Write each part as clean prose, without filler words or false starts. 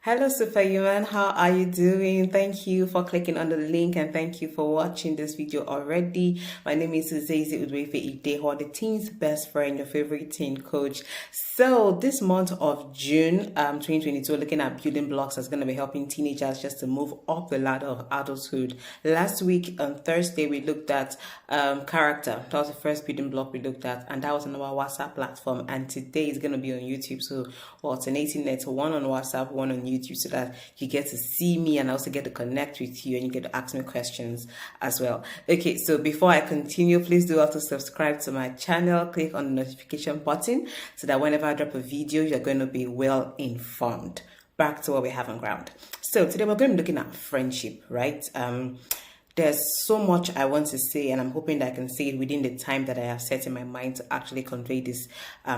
Hello, Superhuman. How are you doing? Thank you for clicking on the link and thank you for watching this video already. My name is Uzezi Udwefe Ideho, the teen's best friend, your favorite teen coach. So this month of June 2022, looking at building blocks that's going to be helping teenagers just to move up the ladder of adulthood. Last week on Thursday, we looked at character. That was the first building block we looked at, and that was on our WhatsApp platform. And today is going to be on YouTube. So we're alternating it, one on WhatsApp, one on YouTube, so that you get to see me and also get to connect with you and you get to ask me questions as well. Okay, so before I continue, please do also subscribe to my channel, click on the notification button so that whenever I drop a video, you're going to be well informed. Back to what we have on ground. So today we're going to be looking at friendship, right? There's so much I want to say, and I'm hoping that I can say it within the time that I have set in my mind to actually convey this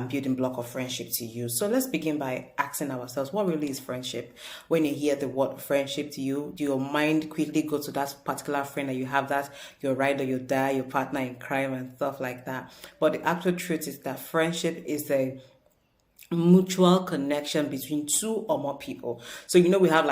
building block of friendship to you. So let's begin by asking ourselves, what really is friendship? When you hear the word friendship to you, do your mind quickly go to that particular friend that you have, that your ride or your die, your partner in crime and stuff like that? But the actual truth is that friendship is a mutual connection between two or more people. So we have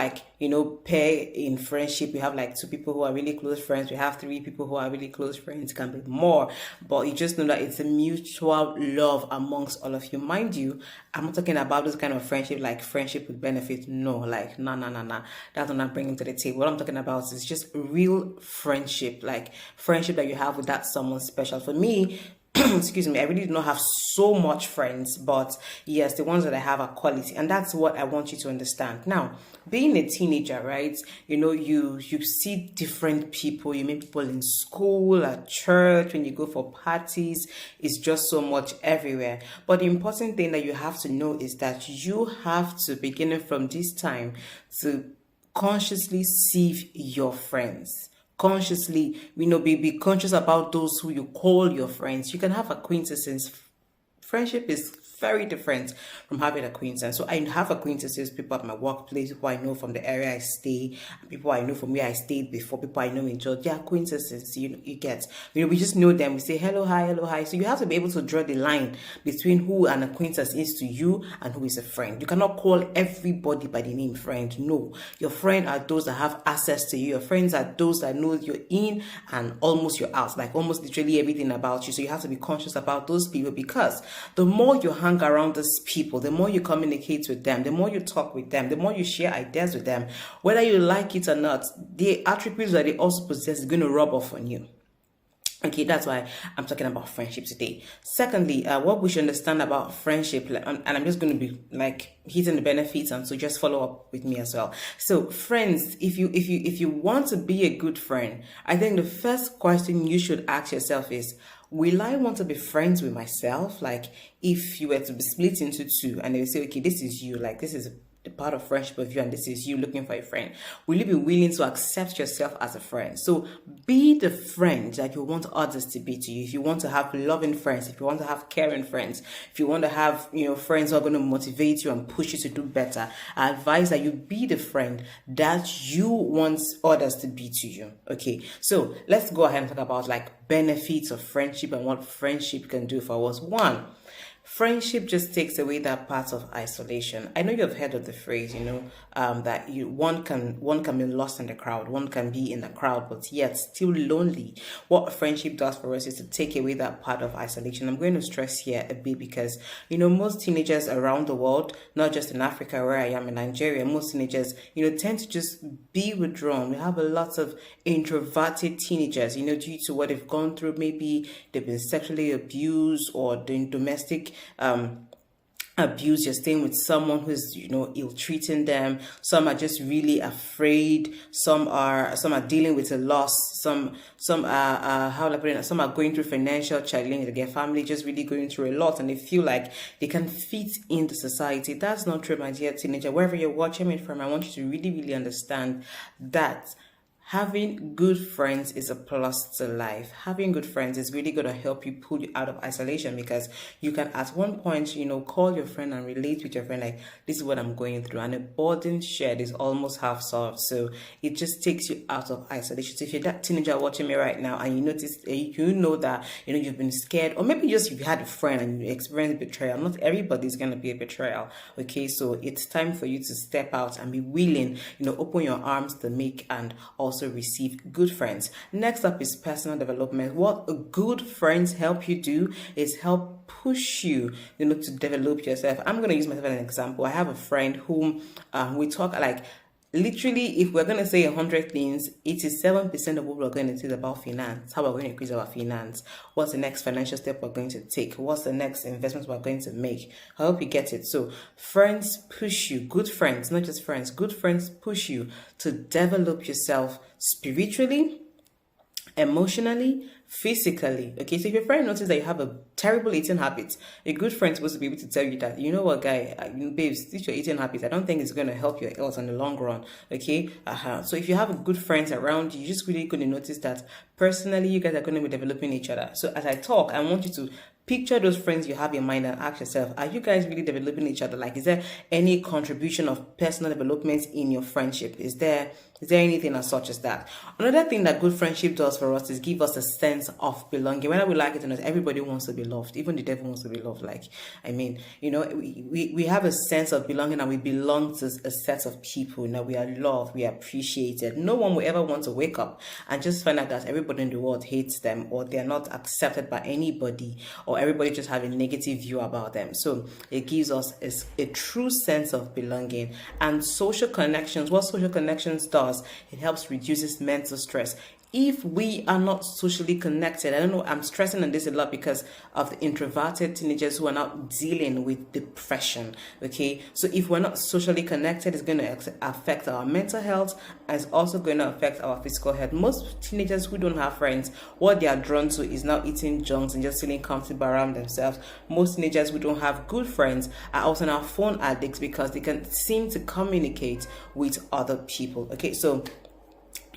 pair in friendship. We have like two people who are really close friends. We have three people who are really close friends. It can be more, but you just know that it's a mutual love amongst all of you. Mind you, I'm not talking about this kind of friendship like friendship with benefit. No, like nah. That's what I'm bringing to the table. What I'm talking about is just real friendship, like friendship that you have with that someone special. For me, excuse me, I really do not have so much friends, but yes, the ones that I have are quality, and that's what I want you to understand. Now, being a teenager, right, you see different people. You meet people in school, at church, when you go for parties. It's just so much everywhere. But the important thing that you have to know is that you have to, beginning from this time, to consciously sieve your friends. Consciously, be conscious about those who you call your friends. You can have acquaintances. Friendship is very different from having acquaintances. So I have acquaintances, people at my workplace, people I know from the area I stay, people I know from where I stayed before, people I know in church. They're acquaintances, you get. We just know them. We say hello, hi. So you have to be able to draw the line between who an acquaintance is to you and who is a friend. You cannot call everybody by the name friend. No. Your friend are those that have access to you. Your friends are those that know you're in and almost you're out, like almost literally everything about you. So you have to be conscious about those people, because the more you hang around these people, the more you communicate with them, the more you talk with them, the more you share ideas with them, whether you like it or not, the attributes that they also possess is going to rub off on you. Okay, that's why I'm talking about friendship today. Secondly, what we should understand about friendship, and I'm just going to be like hitting the benefits, and so just follow up with me as well. So, friends, if you want to be a good friend, I think the first question you should ask yourself is, will I want to be friends with myself? Like, if you were to be split into two, and they say, okay, this is you, like this is the part of friendship of you, and this is you looking for a friend, will you be willing to accept yourself as a friend? So be the friend that you want others to be to you. If you want to have loving friends, if you want to have caring friends, if you want to have friends who are going to motivate you and push you to do better, I advise that you be the friend that you want others to be to you. Okay, so let's go ahead and talk about like benefits of friendship and what friendship can do for us. One, friendship just takes away that part of isolation. I know you've heard of the phrase, that one can be lost in the crowd, one can be in the crowd, but yet still lonely. What friendship does for us is to take away that part of isolation. I'm going to stress here a bit because, most teenagers around the world, not just in Africa where I am in Nigeria, most teenagers, tend to just be withdrawn. We have a lot of introverted teenagers, due to what they've gone through. Maybe they've been sexually abused or doing domestic abuse. You're staying with someone who's ill-treating them. Some are just really afraid. Some are dealing with a loss. Some are how do I put it? Some are going through financial challenge. Their family just really going through a lot, and they feel like they can fit into society. That's not true, my dear teenager. Wherever you're watching me from, I want you to really understand that Having good friends is a plus to life. Having good friends is really going to help you pull you out of isolation, because you can at one point, call your friend and relate with your friend, like, this is what I'm going through, and a burden shared is almost half solved. So it just takes you out of isolation. So if you're that teenager watching me right now and you notice, you know that, you've been scared, or maybe just you've had a friend and you experienced betrayal. Not everybody's going to be a betrayal. Okay, so it's time for you to step out and be willing, open your arms to make and also receive good friends. Next up is personal development. What good friends help you do is help push you, to develop yourself. I'm going to use myself as an example. I have a friend whom we talk like, literally, if we're going to say 100 things, 87% of what we're going to say is about finance. How we're going to increase our finance. What's the next financial step we're going to take? What's the next investment we're going to make? I hope you get it. So friends push you. Good friends, not just friends. Good friends push you to develop yourself spiritually, emotionally, physically. Okay, so if your friend notices that you have a terrible eating habit, a good friend is supposed to be able to tell you that, you know what, guy, babes, this your eating habit, I don't think it's going to help your health in the long run. Okay, so if you have a good friends around you, you're just really going to notice that personally you guys are going to be developing each other. So as I talk, I want you to picture those friends you have in mind and ask yourself, are you guys really developing each other? Like, is there any contribution of personal development in your friendship? Is there anything as such as that? Another thing that good friendship does for us is give us a sense of belonging. Whether we like it or not, everybody wants to be loved. Even the devil wants to be loved. Like, I mean, we have a sense of belonging, and we belong to a set of people. Now we are loved, we are appreciated. No one will ever want to wake up and just find out that everybody in the world hates them, or they're not accepted by anybody, or everybody just have a negative view about them. So it gives us a true sense of belonging. And social connections, what social connections does, it helps reduces mental stress. If we are not socially connected, I don't know, I'm stressing on this a lot because of the introverted teenagers who are not dealing with depression. Okay, so if we're not socially connected, it's going to affect our mental health, and it's also going to affect our physical health. Most teenagers who don't have friends, what they are drawn to is now eating junks and just feeling comfortable around themselves. Most teenagers who don't have good friends are also now phone addicts because they can seem to communicate with other people. Okay, so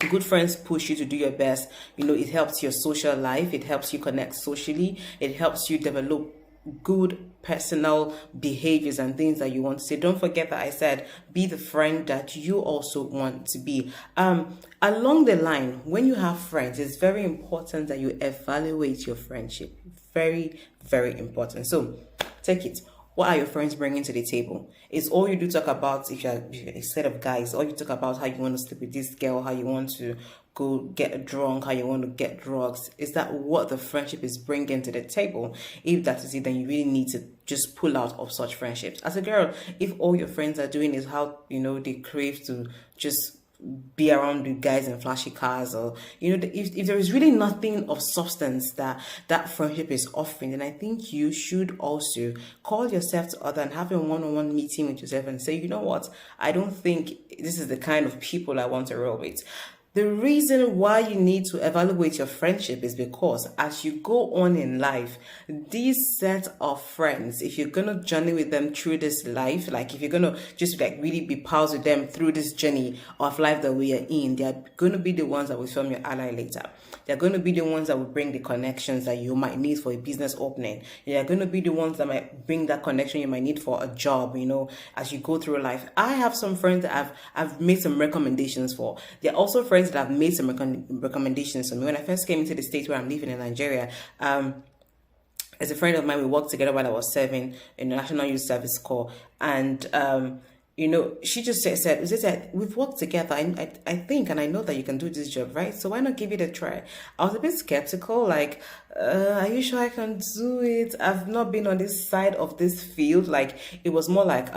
good friends push you to do your best. It helps your social life. It helps you connect socially. It helps you develop good personal behaviors and things that you want to say. Don't forget that I said, be the friend that you also want to be. Along the line, when you have friends, it's very important that you evaluate your friendship. Very, very important. So take it. What are your friends bringing to the table? Is all you do talk about, if you're a set of guys, all you talk about how you want to sleep with this girl, how you want to go get drunk, how you want to get drugs? Is that what the friendship is bringing to the table? If that is it, then you really need to just pull out of such friendships. As a girl, if all your friends are doing is how, they crave to just be around the guys in flashy cars, or if there is really nothing of substance that friendship is offering, then I think you should also call yourself to other and have a one-on-one meeting with yourself and say, you know what, I don't think this is the kind of people I want to roll with. The reason why you need to evaluate your friendship is because as you go on in life, these set of friends, if you're going to journey with them through this life, like if you're going to just really be pals with them through this journey of life that we are in, they're going to be the ones that will form your ally later. They're going to be the ones that will bring the connections that you might need for a business opening. They're going to be the ones that might bring that connection you might need for a job, as you go through life. I have some friends that I've made some recommendations for. They're also friends that I've made some recommendations for me. When I first came into the state where I'm living in Nigeria, as a friend of mine, we worked together while I was serving in the National Youth Service Corps, and she just said, we've worked together. I think, and I know that you can do this job, right? So why not give it a try? I was a bit skeptical, like, are you sure I can do it? I've not been on this side of this field. Like, it was more like,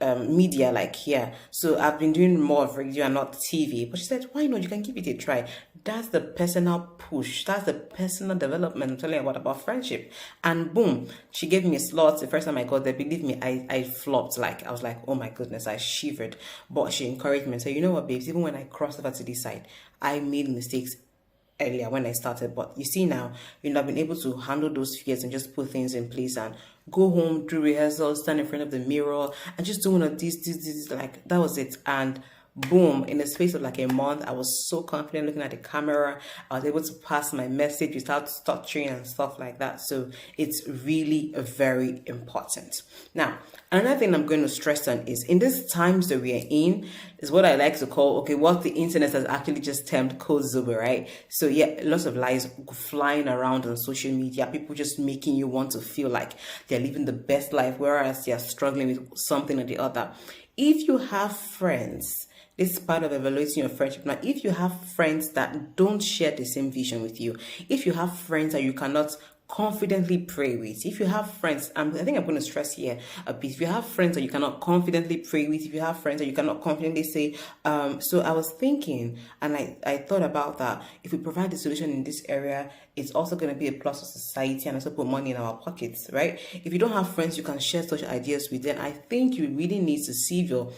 media, like here. So I've been doing more of radio and not TV. But she said, why not? You can give it a try. That's the personal push. That's the personal development I'm telling you about friendship. And boom, she gave me a slot. The first time I got there, believe me, I flopped. Like, I was like, oh my goodness, I shivered. But she encouraged me and said, you know what, babes, even when I crossed over to this side, I made mistakes earlier when I started. But you see now, I've been able to handle those fears and just put things in place and go home, do rehearsals, stand in front of the mirror and just do one of these, like, that was it. And boom, in the space of like a month, I was so confident looking at the camera. I was able to pass my message without stuttering and stuff like that. So it's really very important. Now, another thing I'm going to stress on is in these times that we are in, is what I like to call, okay, what the internet has actually just termed code zobo, right? So yeah, lots of lies flying around on social media, people just making you want to feel like they're living the best life, whereas they're struggling with something or the other. If you have friends, this is part of evaluating your friendship. Now, if you have friends that don't share the same vision with you, if you have friends that you cannot confidently pray with, if you have friends, I think I'm going to stress here a bit, if you have friends that you cannot confidently pray with, if you have friends that you cannot confidently say, so I was thinking, and I thought about that, if we provide the solution in this area, it's also going to be a plus for society and also put money in our pockets, right? If you don't have friends you can share such ideas with, then I think you really need to see your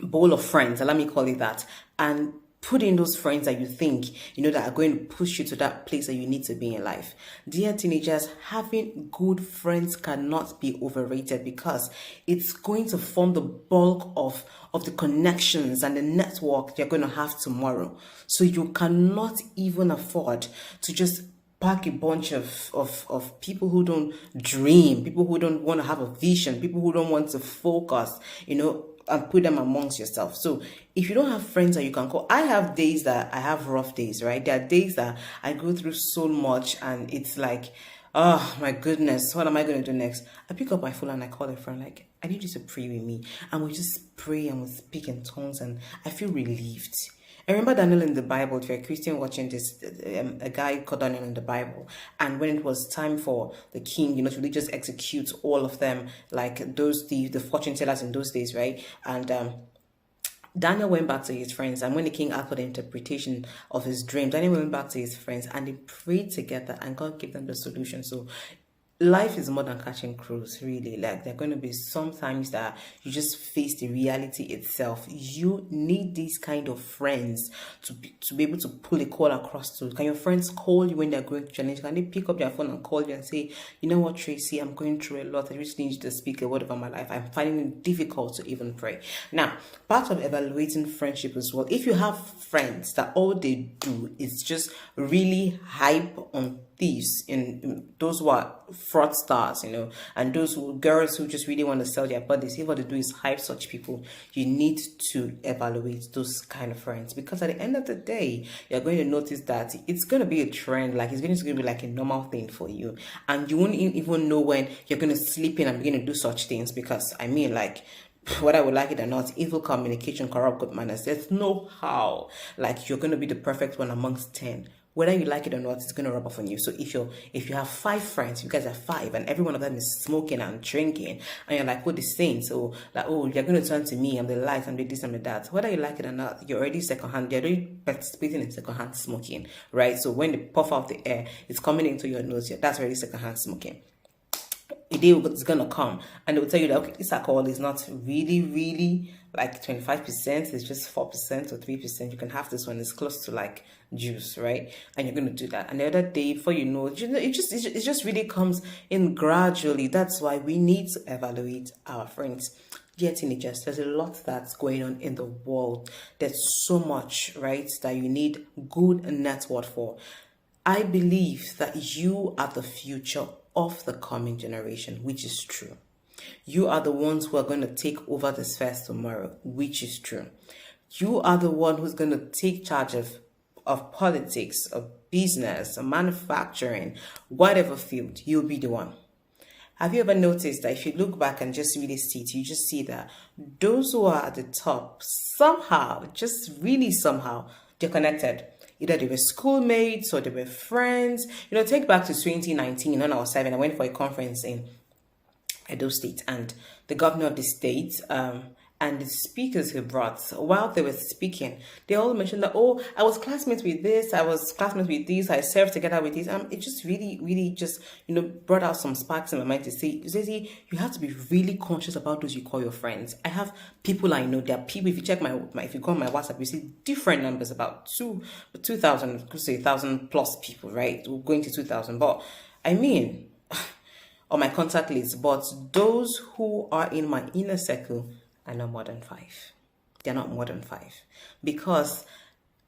bowl of friends, let me call it that, and put in those friends that you think, that are going to push you to that place that you need to be in life. Dear teenagers, having good friends cannot be overrated because it's going to form the bulk of the connections and the network you're going to have tomorrow. So you cannot even afford to just pack a bunch of people who don't dream, people who don't want to have a vision, people who don't want to focus, and put them amongst yourself. So if you don't have friends that you can call, I have days that I have rough days, right? There are days that I go through so much and it's like, oh my goodness, what am I going to do next? I pick up my phone and I call a friend like, I need you to pray with me. And we just pray and we speak in tongues and I feel relieved. I remember Daniel in the Bible, if you're a Christian watching this, a guy called Daniel in the Bible. And when it was time for the king, to really just execute all of them, like the fortune tellers in those days, right? And Daniel went back to his friends, and when the king asked for the interpretation of his dream, Daniel went back to his friends and they prayed together and God gave them the solution. So life is more than catching cruise, really. Like, there are going to be some times that you just face the reality itself. You need these kind of friends to be able to pull a call across to. Can your friends call you when they're going through challenge? Can they pick up their phone and call you and say, you know what, Tracy, I'm going through a lot. I just need you to speak a word over my life. I'm finding it difficult to even pray. Now, part of evaluating friendship as well, if you have friends that all they do is just really hype on thieves, in those who are fraudsters, and those girls who just really want to sell their bodies, if what they do is hype such people, you need to evaluate those kind of friends, because at the end of the day, you're going to notice that it's going to be a trend, like it's going to be like a normal thing for you, and you won't even know when you're going to slip in and begin to do such things, because like, whether I would like it or not, evil communication, corrupt good manners, there's no how, like, you're going to be the perfect one amongst 10. Whether you like it or not, it's going to rub off on you. So if you have 5 friends, you guys are 5, and every one of them is smoking and drinking, and you're like, what is saying? So like, oh, you're going to turn to me, I'm the light, I'm the this, I'm the that. Whether you like it or not, you're already participating in secondhand smoking, right? So when the puff out the air, it's coming into your nose, that's already secondhand smoking. A day is gonna come and they will tell you that, okay, this alcohol is not really like 25%, it's just 4% or 3%. You can have this one, it's close to like juice, right? And you're gonna do that, and the other day, before you know, it just really comes in gradually. That's why we need to evaluate our friends. Dear teenagers, there's a lot that's going on in the world. There's so much, right, that you need good network for. I believe that you are the future of the coming generation, which is true. You are the ones who are going to take over this first tomorrow, which is true. You are the one who's going to take charge of politics, of business, of manufacturing, whatever field. You'll be the one. Have you ever noticed that if you look back and just really see it, you just see that those who are at the top, somehow, just really somehow, they're connected. Either they were schoolmates or they were friends. Take back to 2019 when I was 7. I went for a conference in Edo State, and the governor of the state and the speakers he brought, while they were speaking, they all mentioned that, oh, I was classmates with this, I was classmates with this, I served together with this. It just really just, brought out some sparks in my mind to say, you have to be really conscious about those you call your friends. I have people I know, there are people, if you check if you go on my WhatsApp, you see different numbers, about 2,000, close to 1,000 plus people, right? We're going to 2,000, but on my contact list, but those who are in my inner circle, I know more than 5. they're not more than 5. Because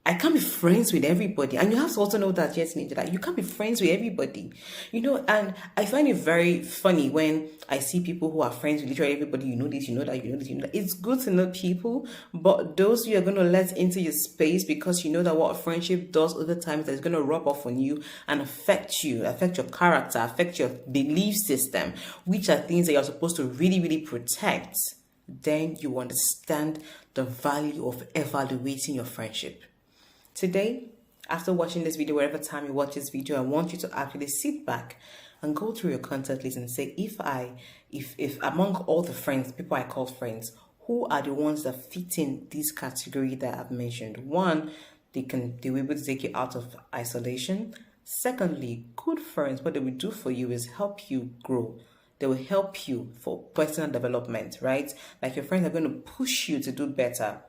I can't be friends with everybody. And you have to also know that, yes, Ninja, that you can't be friends with everybody. And I find it very funny when I see people who are friends with literally everybody. You know this, you know that, you know this, you know that. It's good to know people, but those you are going to let into your space, because you know that what a friendship does over time is that it's going to rub off on you and affect you, affect your character, affect your belief system, which are things that you're supposed to really, really protect. Then you understand the value of evaluating your friendship. Today, after watching this video, wherever time you watch this video, I want you to actually sit back and go through your contact list and say, if among all the friends, people I call friends, who are the ones that fit in this category that I've mentioned? One, they're able to take you out of isolation. Secondly, good friends, what they will do for you is help you grow. They will help you for personal development, right? Like your friends are going to push you to do better.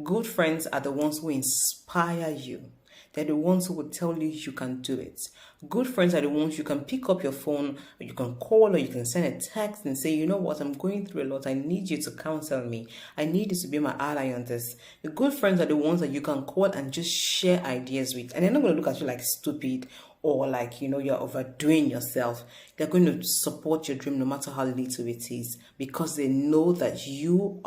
Good friends are the ones who inspire you. They're the ones who will tell you you can do it. Good friends are the ones you can pick up your phone, or you can call, or you can send a text and say, you know what, I'm going through a lot. I need you to counsel me. I need you to be my ally on this. The good friends are the ones that you can call and just share ideas with. And they're not going to look at you like stupid or like, you're overdoing yourself. They're going to support your dream no matter how little it is, because they know that you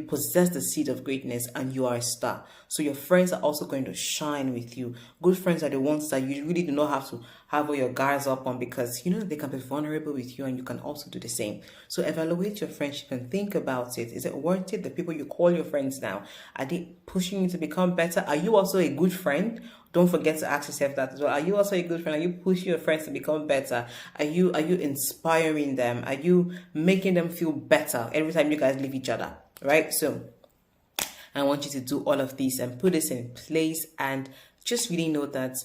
possess the seed of greatness and you are a star. So your friends are also going to shine with you. Good friends are the ones that you really do not have to have all your guards up on, because they can be vulnerable with you and you can also do the same. So evaluate your friendship and think about it. Is it worth it? The people you call your friends now, are they pushing you to become better? Are you also a good friend? Don't forget to ask yourself that as well. Are you also a good friend? Are you pushing your friends to become better? Are you inspiring them? Are you making them feel better every time you guys leave each other? Right? So I want you to do all of these and put this in place, and just really know that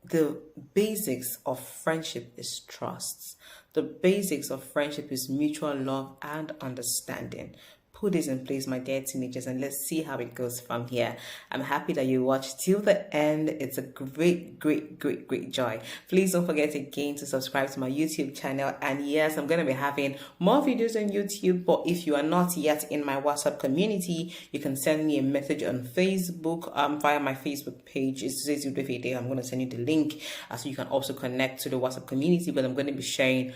the basics of friendship is trust. The basics of friendship is mutual love and understanding. Put this in place, my dear teenagers, and let's see how it goes from here. I'm happy that you watched till the end. It's a great, great, great, great joy. Please don't forget again to subscribe to my YouTube channel. And yes, I'm going to be having more videos on YouTube, but if you are not yet in my WhatsApp community, you can send me a message on Facebook via my Facebook page. It's Zazy Udwefe Ide. I'm going to send you the link so you can also connect to the WhatsApp community, but I'm going to be sharing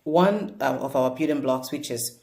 one of our building blocks, which is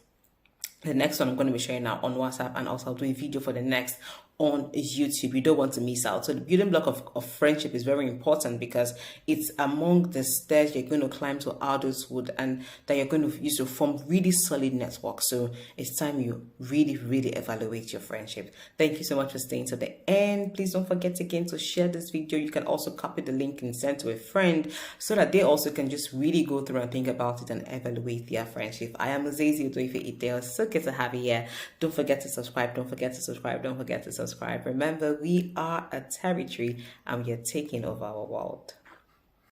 the next one I'm going to be sharing now on WhatsApp, and also I'll do a video for the next on YouTube. You don't want to miss out. So the building block of friendship is very important, because it's among the stairs you're going to climb to adulthood, and that you're going to use to form really solid networks. So it's time you really, really evaluate your friendship. Thank you so much for staying to the end. Please don't forget again to share this video. You can also copy the link and send to a friend, so that they also can just really go through and think about it and evaluate their friendship. I am Zazy Udwefe Ide. So good to have you here. Don't forget to subscribe. Don't forget to subscribe. Don't forget to subscribe. Remember, we are a territory and we are taking over our world.